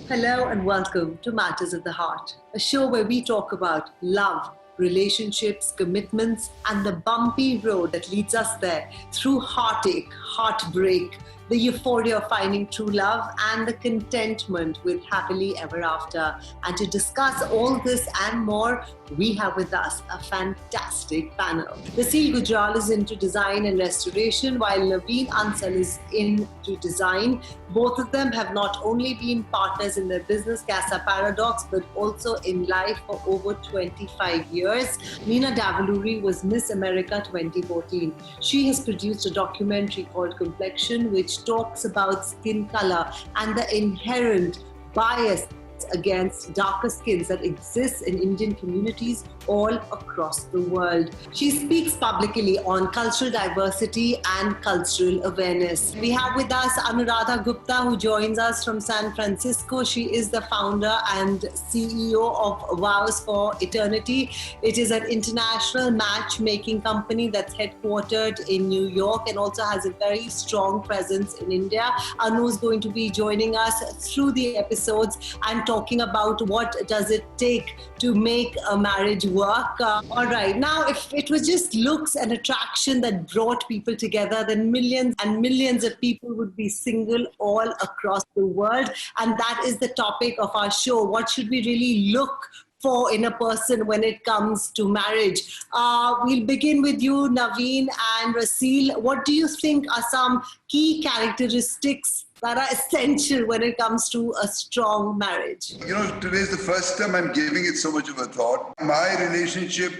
Hello and welcome to Matters of the Heart, a show where we talk about love, relationships, commitments, and the bumpy road that leads us there through heartache, heartbreak, the euphoria of finding true love, and the contentment with happily ever after. And to discuss all this and more, we have with us a fantastic panel. Raseel Gujral is into design and restoration, while Naveen Ansal is into design. Both of them have not only been partners in their business, Casa Paradox, but also in life for over 25 years. Nina Davuluri was Miss America 2014. She has produced a documentary called Complexion, which talks about skin color and the inherent bias against darker skins that exists in Indian communities all across the world. She speaks publicly on cultural diversity and cultural awareness. We have with us Anuradha Gupta, who joins us from San Francisco. She is the founder and CEO of Vows for Eternity. It is an international matchmaking company that's headquartered in New York and also has a very strong presence in India. Anu is going to be joining us through the episodes and talking about what does it take to make a marriage work. All right, now if it was just looks and attraction that brought people together, then millions and millions of people would be single all across the world. And that is the topic of our show. What should we really look for in a person when it comes to marriage? We'll begin with you, Naveen and Raseel. What do you think are some key characteristics that are essential when it comes to a strong marriage? Today's the first time I'm giving it so much of a thought. My relationship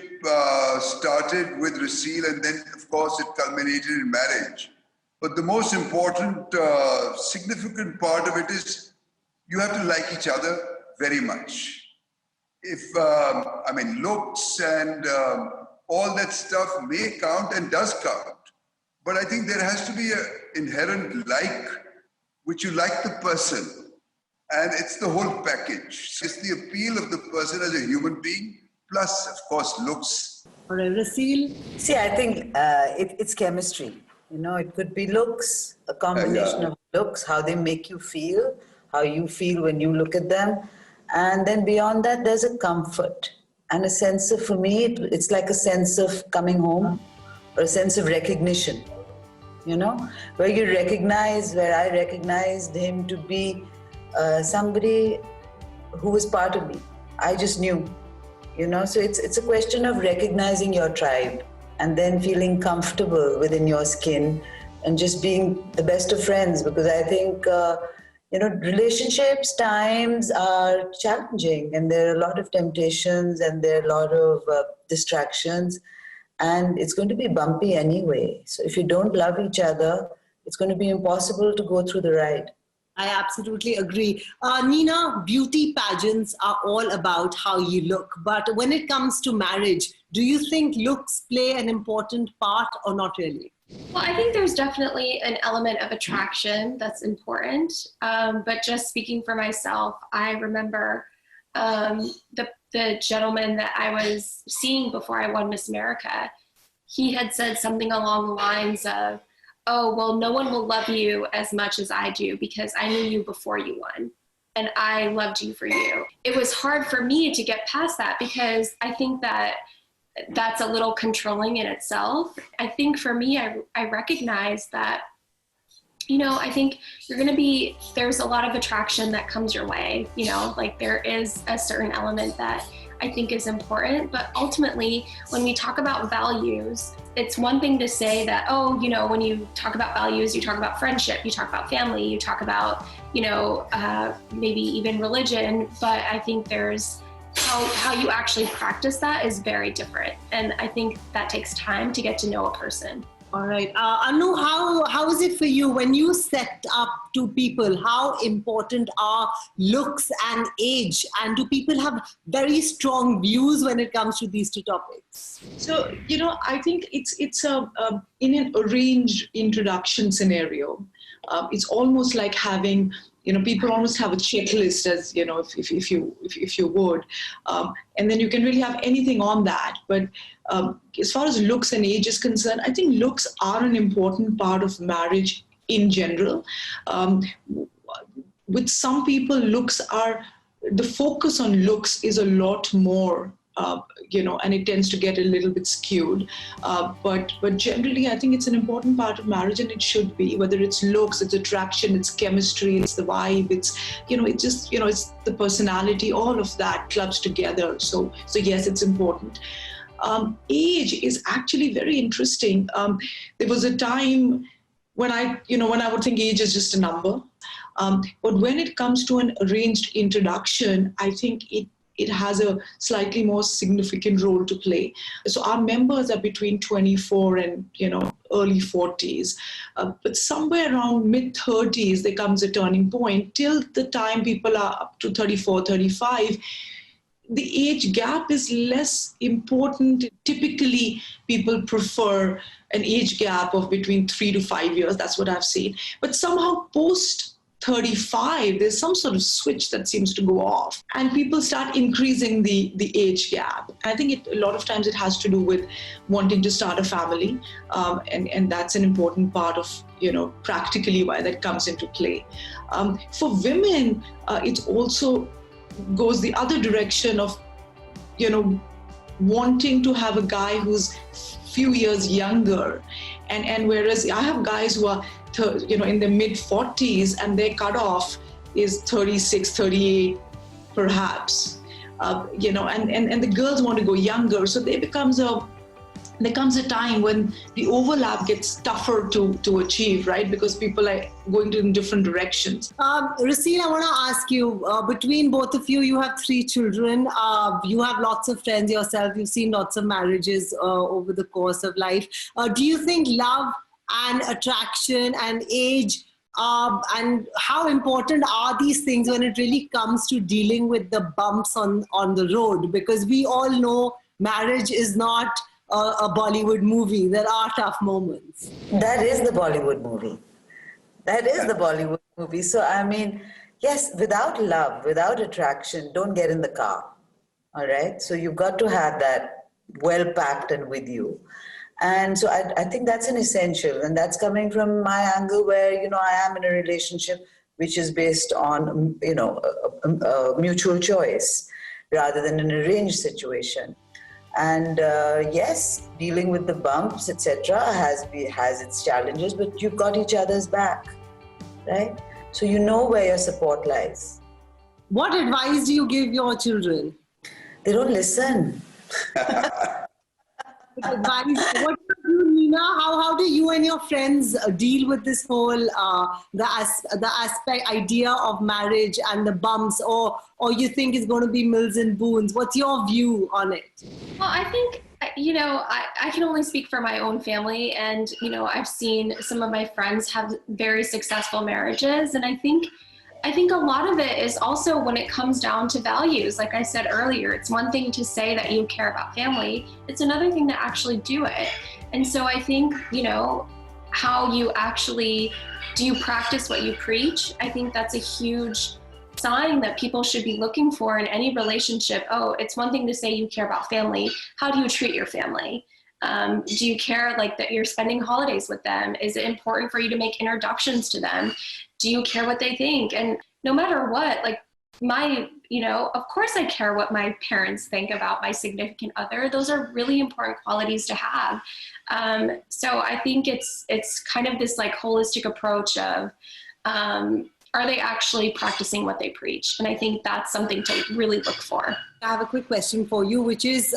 started with Raseel, and then, of course, it culminated in marriage. But the most important, significant part of it is you have to like each other very much. Looks and all that stuff may count and does count. But I think there has to be an inherent which you like the person. And it's the whole package. It's the appeal of the person as a human being, plus, of course, looks. All right, Raseel? See, I think it's chemistry. It could be looks, a combination of looks, how they make you feel, how you feel when you look at them. And then beyond that, there's a comfort and a sense of, for me, it's like a sense of coming home or a sense of recognition. Where I recognized him to be somebody who was part of me. I just knew, so it's a question of recognizing your tribe and then feeling comfortable within your skin and just being the best of friends, because I think, relationships times are challenging and there are a lot of temptations and there are a lot of distractions. And it's going to be bumpy anyway. So if you don't love each other, it's going to be impossible to go through the ride. I absolutely agree. Nina, beauty pageants are all about how you look. But when it comes to marriage, do you think looks play an important part or not really? Well, I think there's definitely an element of attraction that's important. But just speaking for myself, I remember the gentleman that I was seeing before I won Miss America, he had said something along the lines of, oh, well, no one will love you as much as I do because I knew you before you won and I loved you for you. It was hard for me to get past that because I think that's a little controlling in itself. I think for me, I recognize that I think there's a lot of attraction that comes your way, there is a certain element that I think is important, but ultimately when we talk about values, it's one thing to say that, when you talk about values, you talk about friendship, you talk about family, you talk about, maybe even religion, but I think there's how you actually practice that is very different. And I think that takes time to get to know a person. All right. Anu, how is it for you when you set up two people? How important are looks and age? And do people have very strong views when it comes to these two topics? So, I think it's in an arranged introduction scenario. It's almost like having, people almost have a checklist, as if you would, and then you can really have anything on that. But as far as looks and age is concerned, I think looks are an important part of marriage in general. with some people, the focus on looks is a lot more, and it tends to get a little bit skewed. But generally, I think it's an important part of marriage, and it should be, whether it's looks, it's attraction, it's chemistry, it's the vibe, it's the personality, all of that clubs together. So yes, it's important. Age is actually very interesting. There was a time when I would think age is just a number. But when it comes to an arranged introduction, I think it has a slightly more significant role to play. So our members are between 24 and early 40s, but somewhere around mid-30s there comes a turning point. Till the time people are up to 34, 35, the age gap is less important. Typically, people prefer an age gap of between 3 to 5 years. That's what I've seen. But somehow post 35, there's some sort of switch that seems to go off, and people start increasing the age gap. I think a lot of times it has to do with wanting to start a family, and that's an important part of practically why that comes into play. For women, it also goes the other direction of wanting to have a guy who's few years younger, and whereas I have guys who are in their mid 40s and their cutoff is 36, 38 perhaps, and the girls want to go younger, so there comes a time when the overlap gets tougher to achieve, right? Because people are going in different directions. Raseel, I want to ask you, between both of you, you have 3 children. You have lots of friends yourself. You've seen lots of marriages over the course of life. Do you think love and attraction and age, and how important are these things when it really comes to dealing with the bumps on the road? Because we all know marriage is not a Bollywood movie. There are tough moments. That is the Bollywood movie. That is the Bollywood movie. So, I mean, yes, without love, without attraction, don't get in the car. All right? So you've got to have that well packed and with you. And so I think that's an essential. And that's coming from my angle where, I am in a relationship which is based on, a mutual choice rather than an arranged situation. And yes, dealing with the bumps, etc., has its challenges, but you've got each other's back, right? So you know where your support lies. What advice do you give your children? They don't listen. What do you, Nina? How do you and your friends deal with this whole the idea of marriage and the bumps, or you think it's going to be mills and boons? What's your view on it? Well, I think, I can only speak for my own family, and, I've seen some of my friends have very successful marriages, and I think a lot of it is also when it comes down to values. Like I said earlier, it's one thing to say that you care about family. It's another thing to actually do it. And so I think, how you actually, do you practice what you preach? I think that's a huge sign that people should be looking for in any relationship. Oh, it's one thing to say you care about family. How do you treat your family? Do you care that you're spending holidays with them? Is it important for you to make introductions to them? Do you care what they think? And no matter what, of course I care what my parents think about my significant other. Those are really important qualities to have. So I think it's kind of this holistic approach of, are they actually practicing what they preach? And I think that's something to really look for. I have a quick question for you, which is,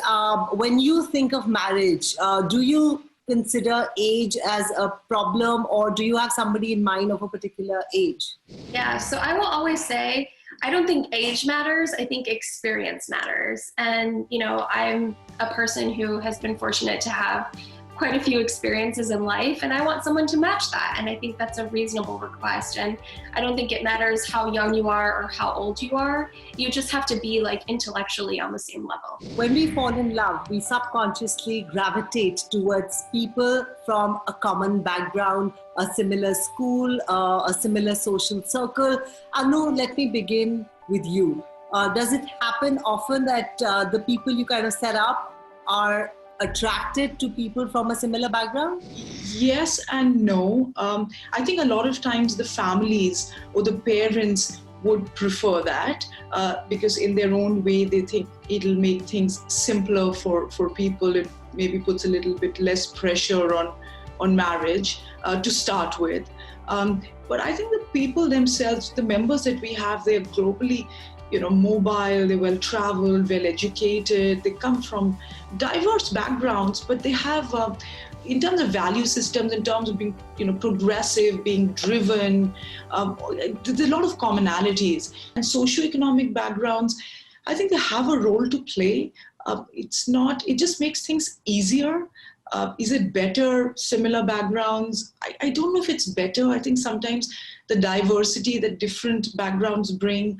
when you think of marriage, do you consider age as a problem, or do you have somebody in mind of a particular age? Yeah, so I will always say, I don't think age matters. I think experience matters. And, I'm a person who has been fortunate to have quite a few experiences in life, and I want someone to match that. And I think that's a reasonable request. And I don't think it matters how young you are or how old you are. You just have to be intellectually on the same level. When we fall in love, we subconsciously gravitate towards people from a common background, a similar school, a similar social circle. Anu, let me begin with you. Does it happen often that the people you kind of set up are attracted to people from a similar background? Yes and no. I think a lot of times the families or the parents would prefer that because in their own way they think it'll make things simpler for people. It maybe puts a little bit less pressure on marriage to start with. But I think the people themselves, the members that we have, they're globally mobile, they're well-traveled, well-educated, they come from diverse backgrounds, but they have, in terms of value systems, in terms of being, progressive, being driven, there's a lot of commonalities. And socioeconomic backgrounds, I think they have a role to play. It just makes things easier. Is it better, similar backgrounds? I don't know if it's better. I think sometimes the diversity that different backgrounds bring,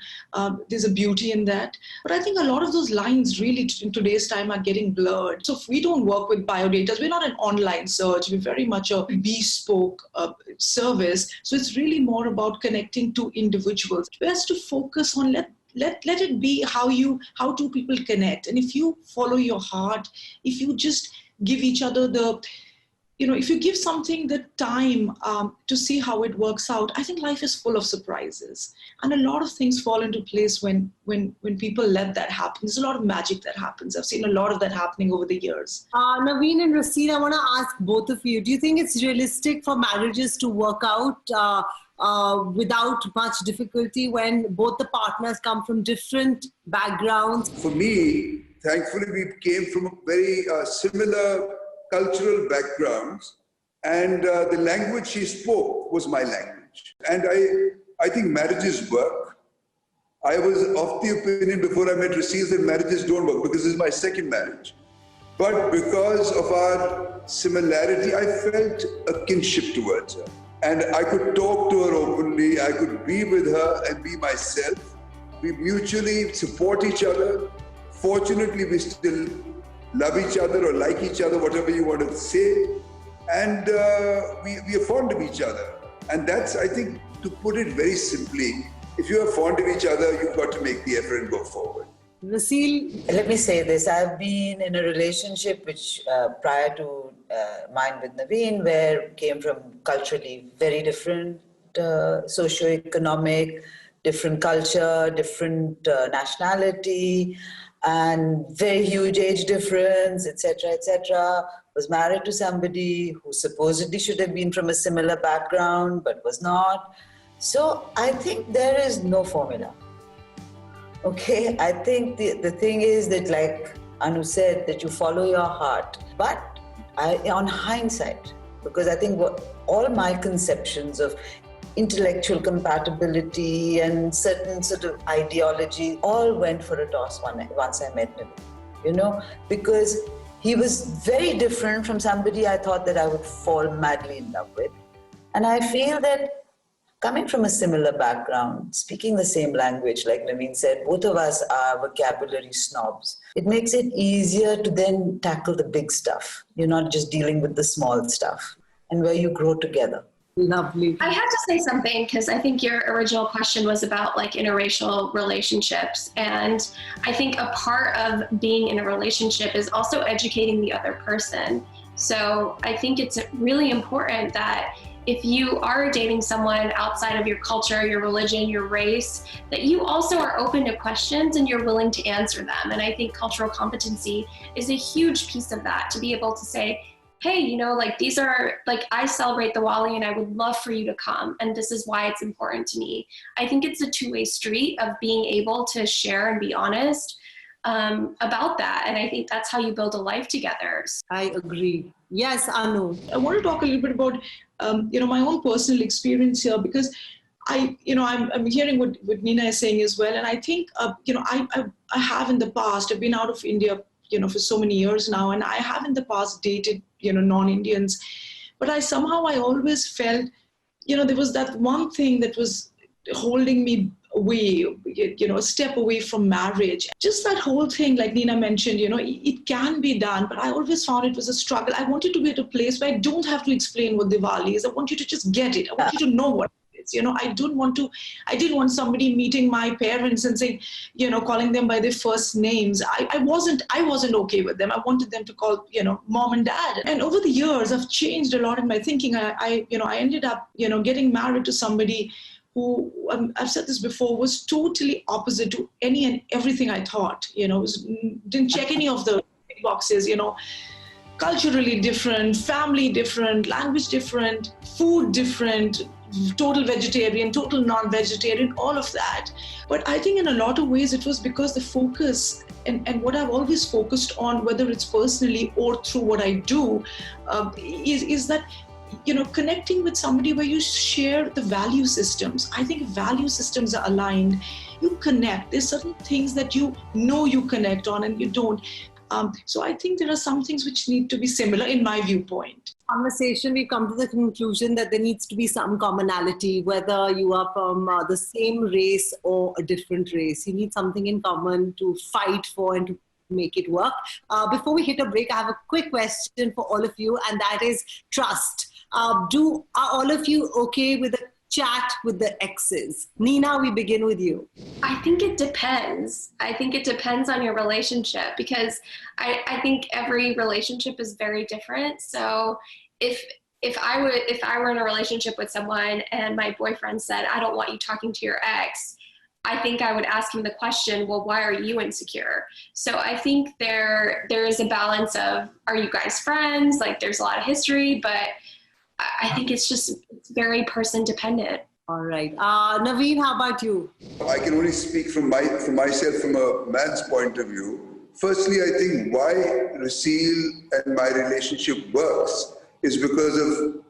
there's a beauty in that. But I think a lot of those lines really in today's time are getting blurred. So if we don't work with biodatas, we're not an online search, we're very much a bespoke service. So it's really more about connecting to individuals. Best to focus on let it be how two people connect. And if you follow your heart, if you just give each other if you give something the time to see how it works out, I think life is full of surprises. And a lot of things fall into place when people let that happen. There's a lot of magic that happens. I've seen a lot of that happening over the years. Naveen and Raseel, I want to ask both of you, do you think it's realistic for marriages to work out without much difficulty when both the partners come from different backgrounds? For me, thankfully, we came from very similar cultural backgrounds, and the language she spoke was my language. And I think marriages work. I was of the opinion before I met Raseel that marriages don't work because this is my second marriage. But because of our similarity, I felt a kinship towards her. And I could talk to her openly, I could be with her and be myself. We mutually support each other. Fortunately, we still love each other or like each other, whatever you want to say. And we are fond of each other. And that's, I think, to put it very simply, if you are fond of each other, you've got to make the effort and go forward. Raseel? Let me say this. I've been in a relationship which prior to mine with Naveen, where came from culturally very different, socio-economic, different culture, different nationality, and very huge age difference, etc., etc. Was married to somebody who supposedly should have been from a similar background, but was not. So I think there is no formula. Okay, I think the thing is that, like Anu said, that you follow your heart. But on hindsight, because I think all my conceptions of intellectual compatibility and certain sort of ideology all went for a toss once I met him, because he was very different from somebody I thought that I would fall madly in love with. And I feel that coming from a similar background, speaking the same language, like Naveen said, both of us are vocabulary snobs. It makes it easier to then tackle the big stuff. You're not just dealing with the small stuff, and where you grow together. Lovely. I have to say something because I think your original question was about like interracial relationships. And I think a part of being in a relationship is also educating the other person. So I think it's really important that if you are dating someone outside of your culture, your religion, your race, that you also are open to questions and you're willing to answer them. And I think cultural competency is a huge piece of that, to be able to say, hey, these are, I celebrate Diwali and I would love for you to come. And this is why it's important to me. I think it's a two-way street of being able to share and be honest about that. And I think that's how you build a life together. I agree. Yes, Anu. I want to talk a little bit about, my own personal experience here, because I'm hearing what Nina is saying as well. And I think, I have in the past, I've been out of India, for so many years now, and I have in the past dated, non-Indians, but I always felt, there was that one thing that was holding me away, a step away from marriage. Just that whole thing, like Nina mentioned, it can be done, but I always found it was a struggle. I wanted to be at a place where I don't have to explain what Diwali is. I want you to just get it. I want you to know what it kids. I didn't want somebody meeting my parents and saying, calling them by their first names. I wasn't okay with them. I wanted them to call, mom and dad. And over the years, I've changed a lot in my thinking. I ended up, getting married to somebody who, I've said this before, was totally opposite to any and everything I thought. Didn't check any of the boxes. Culturally different, family different, language different, food different, total vegetarian, total non-vegetarian, all of that. But I think in a lot of ways it was because the focus and what I've always focused on, whether it's personally or through what I do, is that, connecting with somebody where you share the value systems. I think if value systems are aligned, you connect. There's certain things that you connect on and you don't. So I think there are some things which need to be similar in my viewpoint. Conversation, we come to the conclusion that there needs to be some commonality, whether you are from the same race or a different race. You need something in common to fight for and to make it work. Before we hit a break, I have a quick question for all of you, and that is trust. Are all of you okay with a chat with the exes? Nina, we begin with you. I think it depends. I think it depends on your relationship, because I think every relationship is very different. So if I were in a relationship with someone and my boyfriend said, I don't want you talking to your ex, I think I would ask him the question, well, why are you insecure? So I think there is a balance of, are you guys friends? Like, there's a lot of history, but I think it's very person dependent. All right. Naveen, how about you? I can only speak from myself from a man's point of view. Firstly, I think why Raseel and my relationship works is because of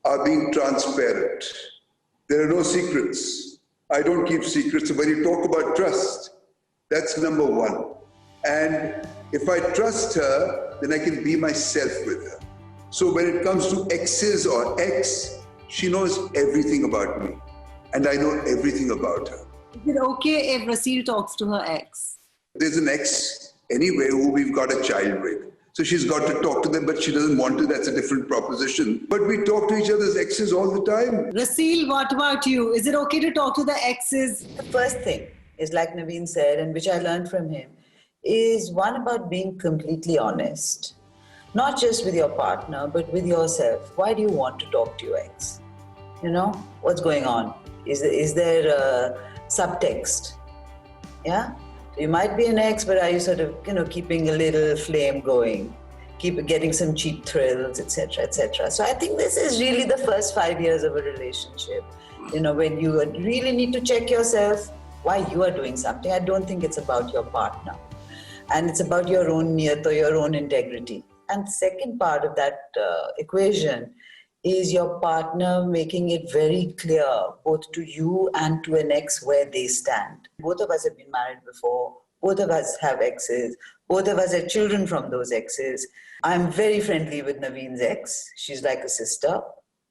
our being transparent. There are no secrets. I don't keep secrets. So when you talk about trust, that's number one. And if I trust her, then I can be myself with her. So when it comes to exes or ex, she knows everything about me. And I know everything about her. Is it okay if Raseel talks to her ex? There's an ex anyway who we've got a child with. So she's got to talk to them, but she doesn't want to. That's a different proposition. But we talk to each other's exes all the time. Raseel, what about you? Is it okay to talk to the exes? The first thing is, like Naveen said, and which I learned from him, is one about being completely honest. Not just with your partner, but with yourself. Why do you want to talk to your ex? What's going on? Is there a subtext? Yeah? You might be an ex, but are you sort of, keeping a little flame going, getting some cheap thrills, etc., etc. So I think this is really the first 5 years of a relationship. When you really need to check yourself why you are doing something. I don't think it's about your partner. And it's about your own niyat or your own integrity. And the second part of that equation is your partner making it very clear, both to you and to an ex, where they stand. Both of us have been married before. Both of us have exes. Both of us have children from those exes. I'm very friendly with Naveen's ex. She's like a sister.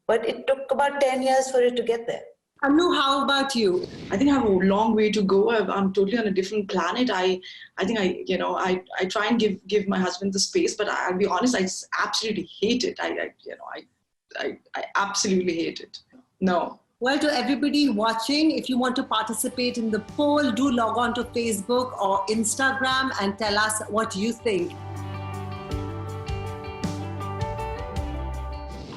But it took about 10 years for it to get there. Anu, how about you? I think I have a long way to go. I'm totally on a different planet. I think I try and give my husband the space, but I'll be honest, I absolutely hate it. I absolutely hate it. No. Well, to everybody watching, if you want to participate in the poll, do log on to Facebook or Instagram and tell us what you think.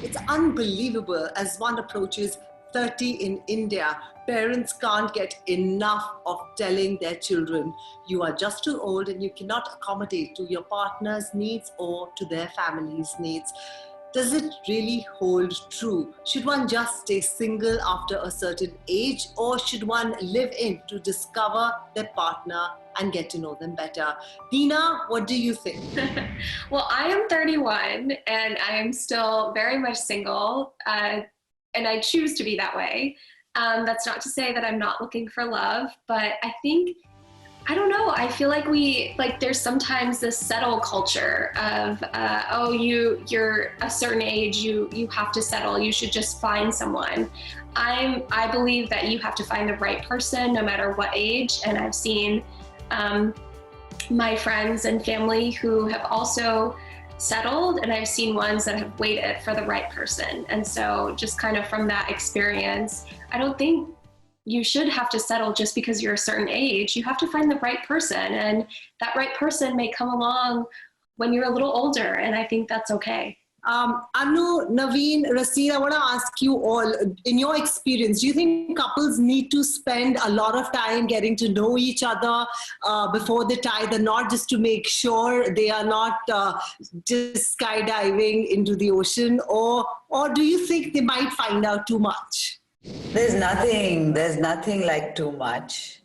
It's unbelievable as one approaches 30 in India. Parents can't get enough of telling their children, you are just too old and you cannot accommodate to your partner's needs or to their family's needs. Does it really hold true? Should one just stay single after a certain age, or should one live in to discover their partner and get to know them better? Dina, what do you think? Well, I am 31 and I am still very much single. And I choose to be that way. That's not to say that I'm not looking for love, but I think, I don't know, I feel like there's sometimes this settle culture of, you're a certain age, you have to settle, you should just find someone. I believe that you have to find the right person no matter what age, and I've seen my friends and family who have also settled, and I've seen ones that have waited for the right person. And so just kind of from that experience, I don't think you should have to settle just because you're a certain age. You have to find the right person, and that right person may come along when you're a little older, and I think that's okay. Anu, Naveen, Raseel, I want to ask you all, in your experience, do you think couples need to spend a lot of time getting to know each other before they tie the knot, just to make sure they are not just skydiving into the ocean? Or do you think they might find out too much? There's nothing like too much.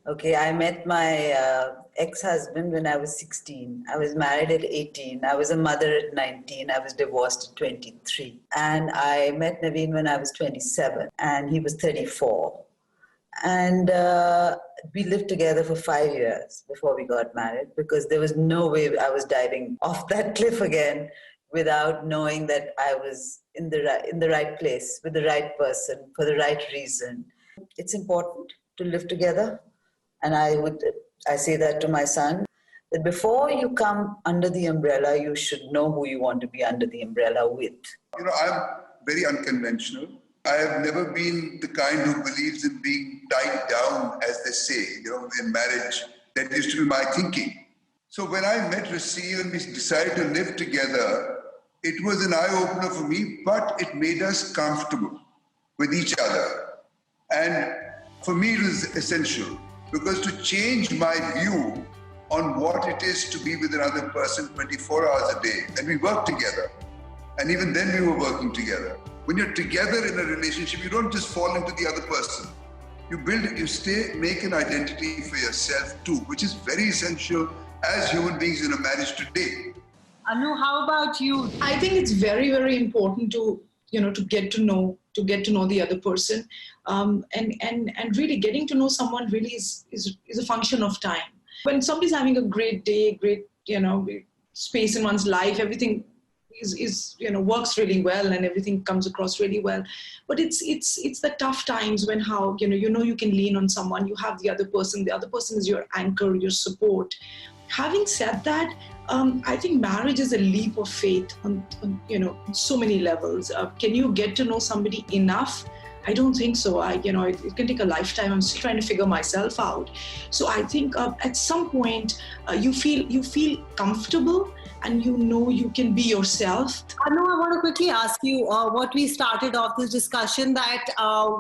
Okay, I met my ex-husband when I was 16. I was married at 18. I was a mother at 19. I was divorced at 23. And I met Naveen when I was 27, and he was 34. And we lived together for 5 years before we got married, because there was no way I was diving off that cliff again without knowing that I was in the right place, with the right person, for the right reason. It's important to live together. And I say that to my son, that before you come under the umbrella, you should know who you want to be under the umbrella with. You know, I'm very unconventional. I have never been the kind who believes in being tied down, as they say, you know, in marriage. That used to be my thinking. So when I met Raseel and we decided to live together, it was an eye-opener for me, but it made us comfortable with each other. And for me, it was essential, because to change my view on what it is to be with another person 24 hours a day, and we worked together, and even then we were working together. When you're together in a relationship, you don't just fall into the other person. You make an identity for yourself too, which is very essential as human beings in a marriage today. Anu, how about you? I think it's very, very important to get to know the other person, and really getting to know someone really is a function of time. When somebody's having a great day, great space in one's life, everything is works really well and everything comes across really well. But it's the tough times when you can lean on someone. You have the other person is your anchor, your support. Having said that, I think marriage is a leap of faith on so many levels. Can you get to know somebody enough? I don't think so. It can take a lifetime. I'm still trying to figure myself out. So I think at some point you feel comfortable, and you can be yourself. Anu, I want to quickly ask you what we started off this discussion, that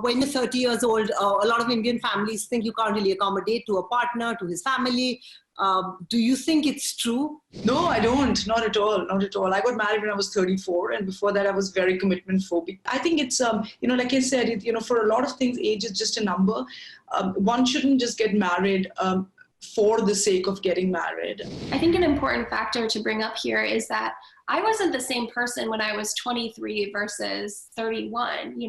when you're 30 years old, a lot of Indian families think you can't really accommodate to a partner, to his family. Do you think it's true? No, I don't. Not at all. Not at all. I got married when I was 34, and before that I was very commitment phobic. I think it's, like I said, for a lot of things, age is just a number. One shouldn't just get married for the sake of getting married. I think an important factor to bring up here is that I wasn't the same person when I was 23 versus 31.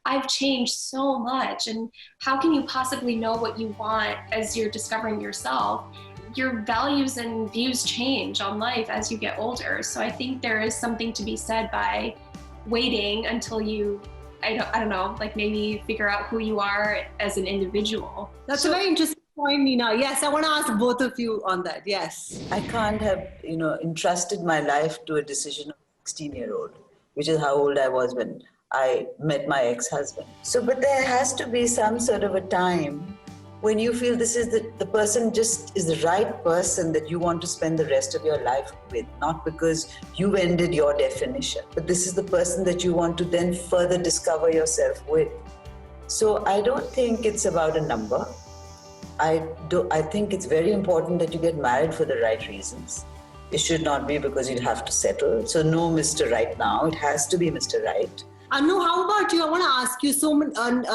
I've changed so much, and how can you possibly know what you want as you're discovering yourself? Your values and views change on life as you get older. So I think there is something to be said by waiting until you, I don't know, maybe figure out who you are as an individual. That's a very interesting point, Nina. Yes, I want to ask both of you on that. Yes. I can't have, entrusted my life to a decision of a 16-year-old, which is how old I was when I met my ex-husband. So, but there has to be some sort of a time when you feel this is the person just is the right person that you want to spend the rest of your life with, not because you've ended your definition, but this is the person that you want to then further discover yourself with. So I don't think it's about a number. I think it's very important that you get married for the right reasons. It should not be because you have to settle. So no Mr. Right now, it has to be Mr. Right. Anu, how about you? I want to ask you, so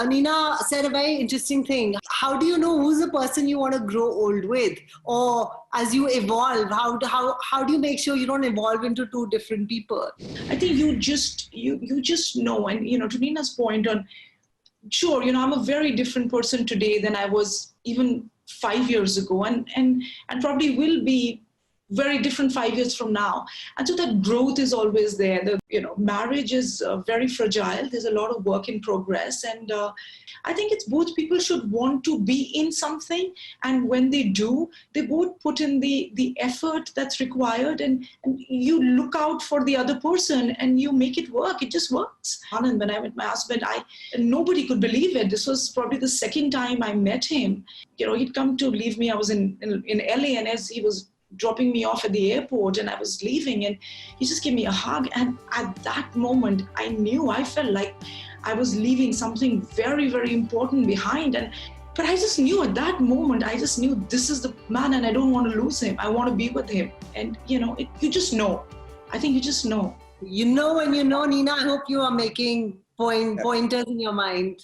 Nina said a very interesting thing. How do you know who's the person you want to grow old with? Or as you evolve, how do you make sure you don't evolve into two different people? I think you just know, and to Nina's point on, sure, I'm a very different person today than I was even 5 years ago, and probably will be very different 5 years from now. And so that growth is always there. Marriage is very fragile. There's a lot of work in progress. And I think it's both people should want to be in something. And when they do, they both put in the effort that's required. And you look out for the other person and you make it work. It just works. And when I met my husband, nobody could believe it. This was probably the second time I met him. He'd come to leave me. I was in LA, and as he was dropping me off at the airport and I was leaving, and he just gave me a hug. And at that moment, I felt like I was leaving something very, very important behind. But I just knew at that moment, this is the man and I don't want to lose him. I want to be with him. And, you just know. I think you just know. You know, and Nina, I hope you are making pointers in your mind.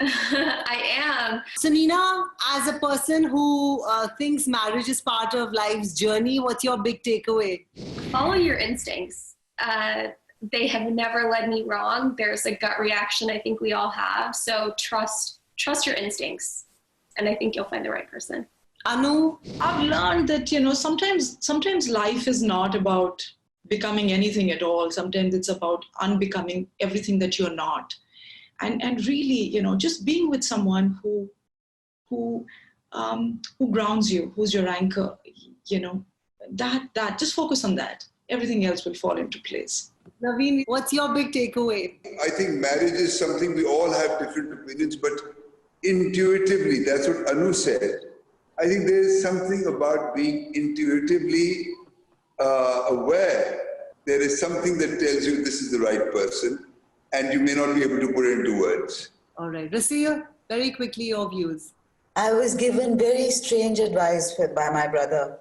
I am. So Nina, as a person who thinks marriage is part of life's journey, what's your big takeaway? Follow your instincts. They have never led me wrong. There's a gut reaction I think we all have. So trust your instincts. And I think you'll find the right person. Anu? I've learned that, sometimes life is not about becoming anything at all. Sometimes it's about unbecoming everything that you're not. And really, just being with someone who grounds you, who's your anchor, that just focus on that. Everything else will fall into place. Naveen, what's your big takeaway? I think marriage is something we all have different opinions, but intuitively, that's what Anu said. I think there is something about being intuitively aware. There is something that tells you this is the right person. And you may not be able to put it into words. All right. Raseel, very quickly, your views. I was given very strange advice by my brother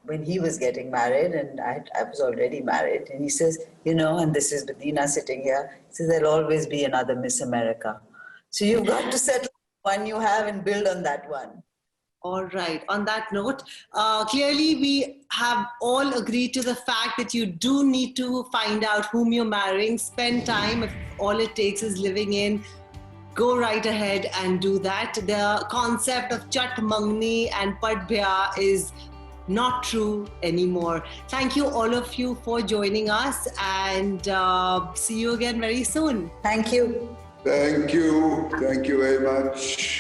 when he was getting married, and I was already married. And he says, and this is Bedina sitting here, he says, there'll always be another Miss America. So you've got to settle one you have and build on that one. All right. On that note, clearly we have all agreed to the fact that you do need to find out whom you're marrying, spend time. If all it takes is living in, go right ahead and do that. The concept of Chat Mangni and Pad Bhya is not true anymore. Thank you all of you for joining us, and see you again very soon. Thank you. Thank you. Thank you very much.